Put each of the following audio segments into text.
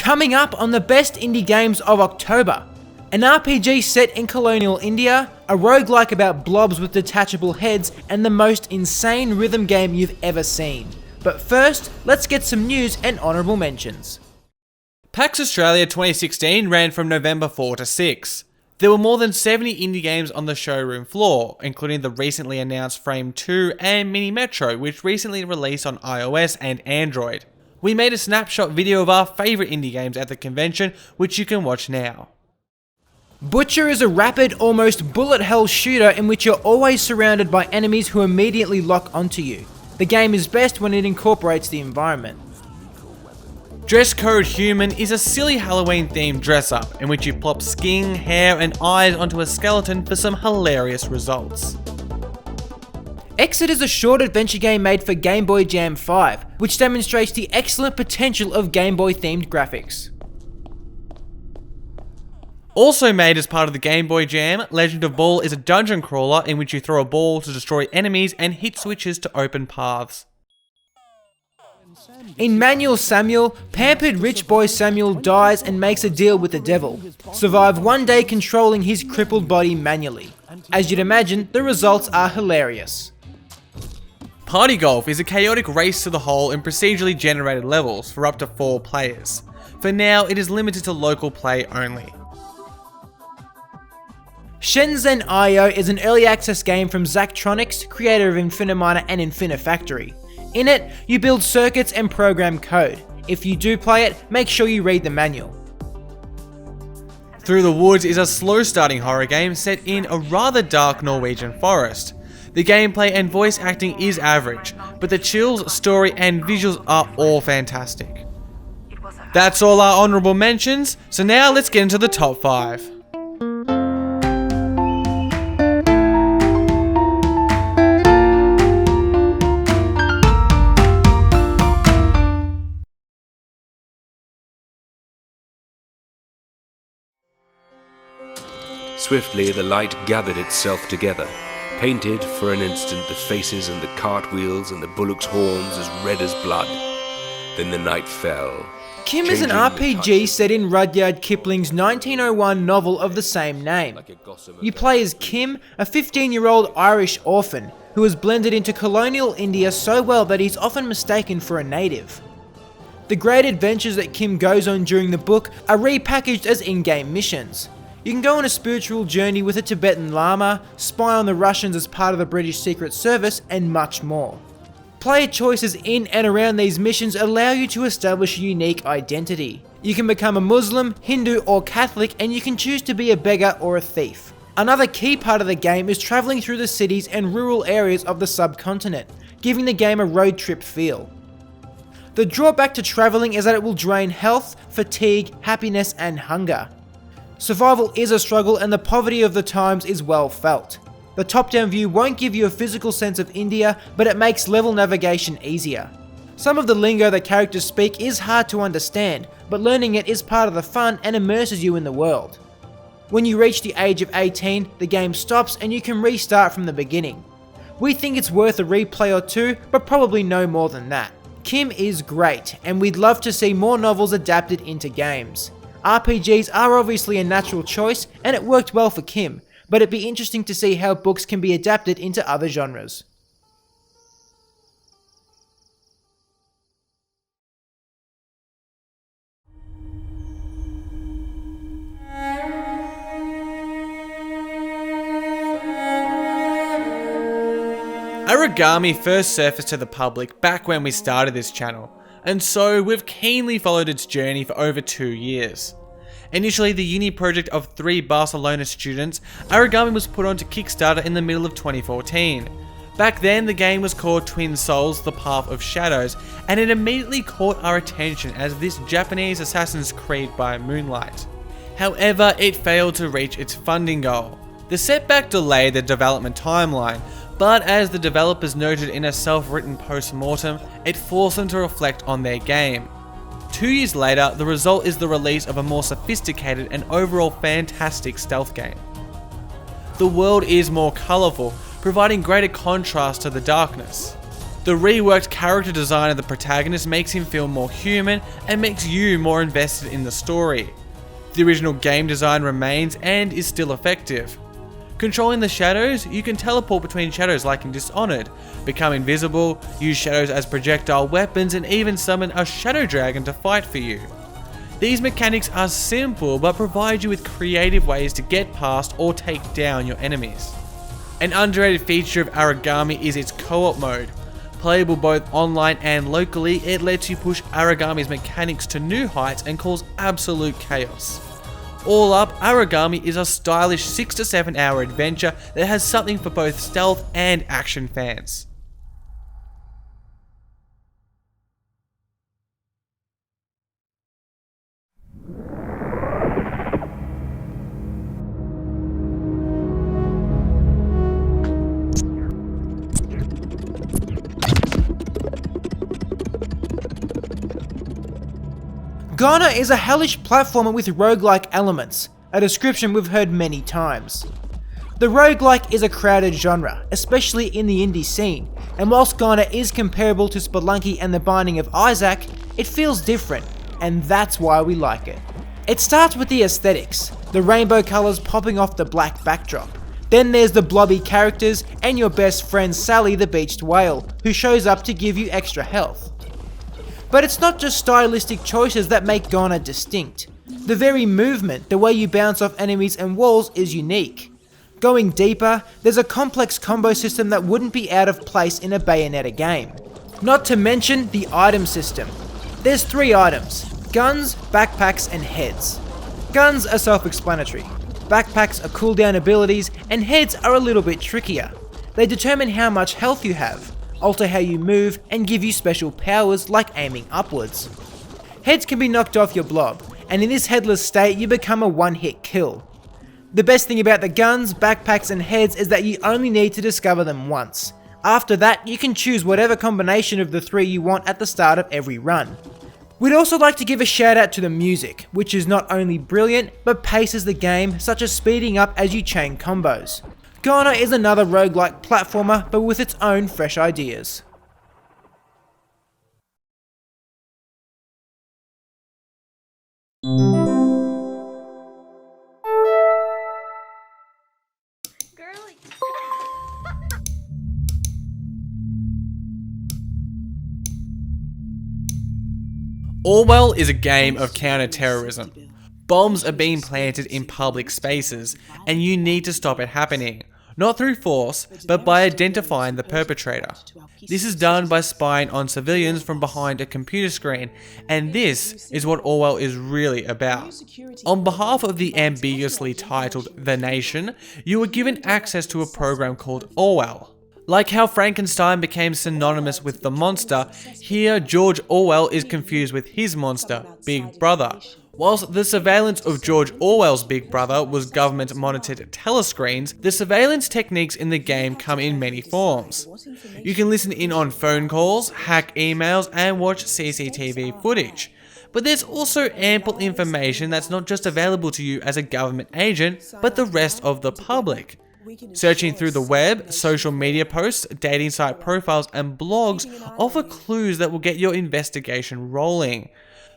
Coming up on the best indie games of October, an RPG set in colonial India, a roguelike about blobs with detachable heads, and the most insane rhythm game you've ever seen. But first, let's get some news and honourable mentions. PAX Australia 2016 ran from November 4 to 6. There were more than 70 indie games on the showroom floor, including the recently announced Frame 2 and Mini Metro, which recently released on iOS and Android. We made a snapshot video of our favourite indie games at the convention, which you can watch now. Butcher is a rapid, almost bullet hell shooter in which you're always surrounded by enemies who immediately lock onto you. The game is best when it incorporates the environment. Dress Code Human is a silly Halloween themed dress up in which you plop skin, hair and eyes onto a skeleton for some hilarious results. Exit is a short adventure game made for Game Boy Jam 5, which demonstrates the excellent potential of Game Boy themed graphics. Also made as part of the Game Boy Jam, Legend of Ball is a dungeon crawler in which you throw a ball to destroy enemies and hit switches to open paths. In Manual Samuel, pampered rich boy Samuel dies and makes a deal with the devil. Survive one day controlling his crippled body manually. As you'd imagine, the results are hilarious. Party Golf is a chaotic race to the hole in procedurally generated levels for up to 4 players. For now, it is limited to local play only. Shenzhen IO is an early access game from Zachtronics, creator of Infiniminer and Infinifactory. In it, you build circuits and program code. If you do play it, make sure you read the manual. Through the Woods is a slow starting horror game set in a rather dark Norwegian forest. The gameplay and voice acting is average, but the chills, story and visuals are all fantastic. That's all our honourable mentions, so now let's get into the top 5. Swiftly the light gathered itself together, painted for an instant the faces and the cartwheels and the bullocks' horns as red as blood. Then the night fell. Kim is an RPG set in Rudyard Kipling's 1901 novel of the same name. You play as Kim, a 15-year-old Irish orphan who has blended into colonial India so well that he's often mistaken for a native. The great adventures that Kim goes on during the book are repackaged as in-game missions. You can go on a spiritual journey with a Tibetan Lama, spy on the Russians as part of the British Secret Service, and much more. Player choices in and around these missions allow you to establish a unique identity. You can become a Muslim, Hindu or Catholic, and you can choose to be a beggar or a thief. Another key part of the game is travelling through the cities and rural areas of the subcontinent, giving the game a road trip feel. The drawback to travelling is that it will drain health, fatigue, happiness and hunger. Survival is a struggle and the poverty of the times is well felt. The top-down view won't give you a physical sense of India, but it makes level navigation easier. Some of the lingo that characters speak is hard to understand, but learning it is part of the fun and immerses you in the world. When you reach the age of 18, the game stops and you can restart from the beginning. We think it's worth a replay or two, but probably no more than that. Kim is great, and we'd love to see more novels adapted into games. RPGs are obviously a natural choice, and it worked well for Kim, but it'd be interesting to see how books can be adapted into other genres. Aragami first surfaced to the public back when we started this channel, and so we've keenly followed its journey for over 2 years. Initially the uni project of 3 Barcelona students, Aragami was put onto Kickstarter in the middle of 2014. Back then the game was called Twin Souls: The Path of Shadows, and it immediately caught our attention as this Japanese Assassin's Creed by moonlight. However, it failed to reach its funding goal. The setback delayed the development timeline, but as the developers noted in a self-written post-mortem, it forced them to reflect on their game. 2 years later, the result is the release of a more sophisticated and overall fantastic stealth game. The world is more colourful, providing greater contrast to the darkness. The reworked character design of the protagonist makes him feel more human and makes you more invested in the story. The original game design remains and is still effective. Controlling the shadows, you can teleport between shadows like in Dishonored, become invisible, use shadows as projectile weapons, and even summon a shadow dragon to fight for you. These mechanics are simple but provide you with creative ways to get past or take down your enemies. An underrated feature of Aragami is its co-op mode. Playable both online and locally, it lets you push Aragami's mechanics to new heights and cause absolute chaos. All up, Aragami is a stylish 6 to 7 hour adventure that has something for both stealth and action fans. Ghana is a hellish platformer with roguelike elements, a description we've heard many times. The roguelike is a crowded genre, especially in the indie scene, and whilst Ghana is comparable to Spelunky and The Binding of Isaac, it feels different, and that's why we like it. It starts with the aesthetics, the rainbow colours popping off the black backdrop. Then there's the blobby characters and your best friend Sally the beached whale, who shows up to give you extra health. But it's not just stylistic choices that make Ghana distinct. The very movement, the way you bounce off enemies and walls, is unique. Going deeper, there's a complex combo system that wouldn't be out of place in a Bayonetta game. Not to mention the item system. There's 3 items: guns, backpacks, and heads. Guns are self-explanatory. Backpacks are cooldown abilities, and heads are a little bit trickier. They determine how much health you have, alter how you move, and give you special powers like aiming upwards. Heads can be knocked off your blob, and in this headless state you become a one-hit kill. The best thing about the guns, backpacks, and heads is that you only need to discover them once. After that, you can choose whatever combination of the 3 you want at the start of every run. We'd also like to give a shout out to the music, which is not only brilliant, but paces the game, such as speeding up as you chain combos. Ghana is another roguelike platformer, but with its own fresh ideas. Allwell is a game of counter-terrorism. Bombs are being planted in public spaces, and you need to stop it happening. Not through force, but by identifying the perpetrator. This is done by spying on civilians from behind a computer screen, and this is what Allwell is really about. On behalf of the ambiguously titled The Nation, you are given access to a program called Allwell. Like how Frankenstein became synonymous with the monster, here George Orwell is confused with his monster, Big Brother. Whilst the surveillance of George Orwell's Big Brother was government-monitored telescreens, the surveillance techniques in the game come in many forms. You can listen in on phone calls, hack emails, and watch CCTV footage. But there's also ample information that's not just available to you as a government agent, but the rest of the public. Searching through the web, social media posts, dating site profiles, and blogs offer clues that will get your investigation rolling.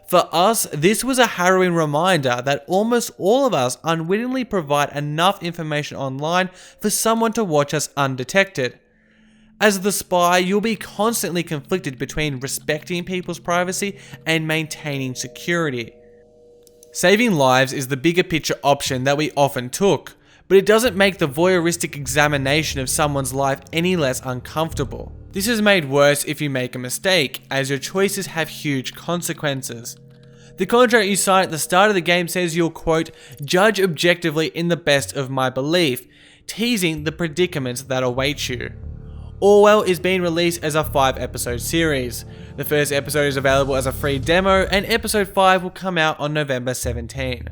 For us, this was a harrowing reminder that almost all of us unwittingly provide enough information online for someone to watch us undetected. As the spy, you'll be constantly conflicted between respecting people's privacy and maintaining security. Saving lives is the bigger picture option that we often took, but it doesn't make the voyeuristic examination of someone's life any less uncomfortable. This is made worse if you make a mistake, as your choices have huge consequences. The contract you sign at the start of the game says you'll, quote, judge objectively in the best of my belief, teasing the predicaments that await you. Allwell is being released as a 5-episode series. The first episode is available as a free demo, and episode 5 will come out on November 17.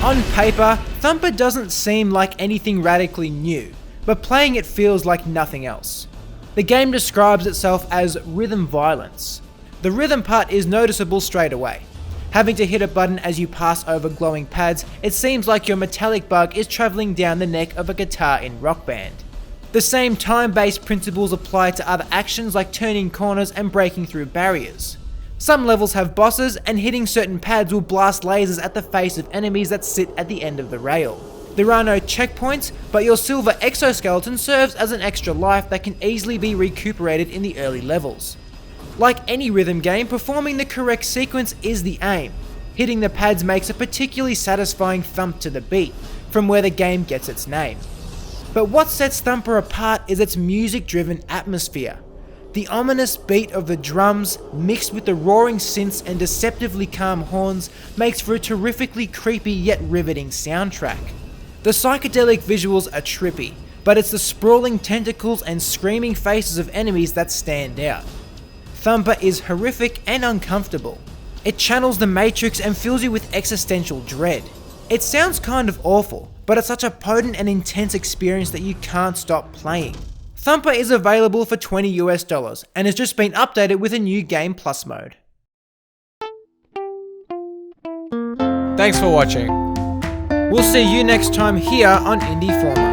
On paper, Thumper doesn't seem like anything radically new, but playing it feels like nothing else. The game describes itself as rhythm violence. The rhythm part is noticeable straight away. Having to hit a button as you pass over glowing pads, it seems like your metallic bug is travelling down the neck of a guitar in Rock Band. The same time-based principles apply to other actions like turning corners and breaking through barriers. Some levels have bosses, and hitting certain pads will blast lasers at the face of enemies that sit at the end of the rail. There are no checkpoints, but your silver exoskeleton serves as an extra life that can easily be recuperated in the early levels. Like any rhythm game, performing the correct sequence is the aim. Hitting the pads makes a particularly satisfying thump to the beat, from where the game gets its name. But what sets Thumper apart is its music-driven atmosphere. The ominous beat of the drums, mixed with the roaring synths and deceptively calm horns, makes for a terrifically creepy yet riveting soundtrack. The psychedelic visuals are trippy, but it's the sprawling tentacles and screaming faces of enemies that stand out. Thumper is horrific and uncomfortable. It channels the Matrix and fills you with existential dread. It sounds kind of awful, but it's such a potent and intense experience that you can't stop playing. Thumper is available for $20 and has just been updated with a new Game Plus mode. Thanks for watching. We'll see you next time here on Indie Forum.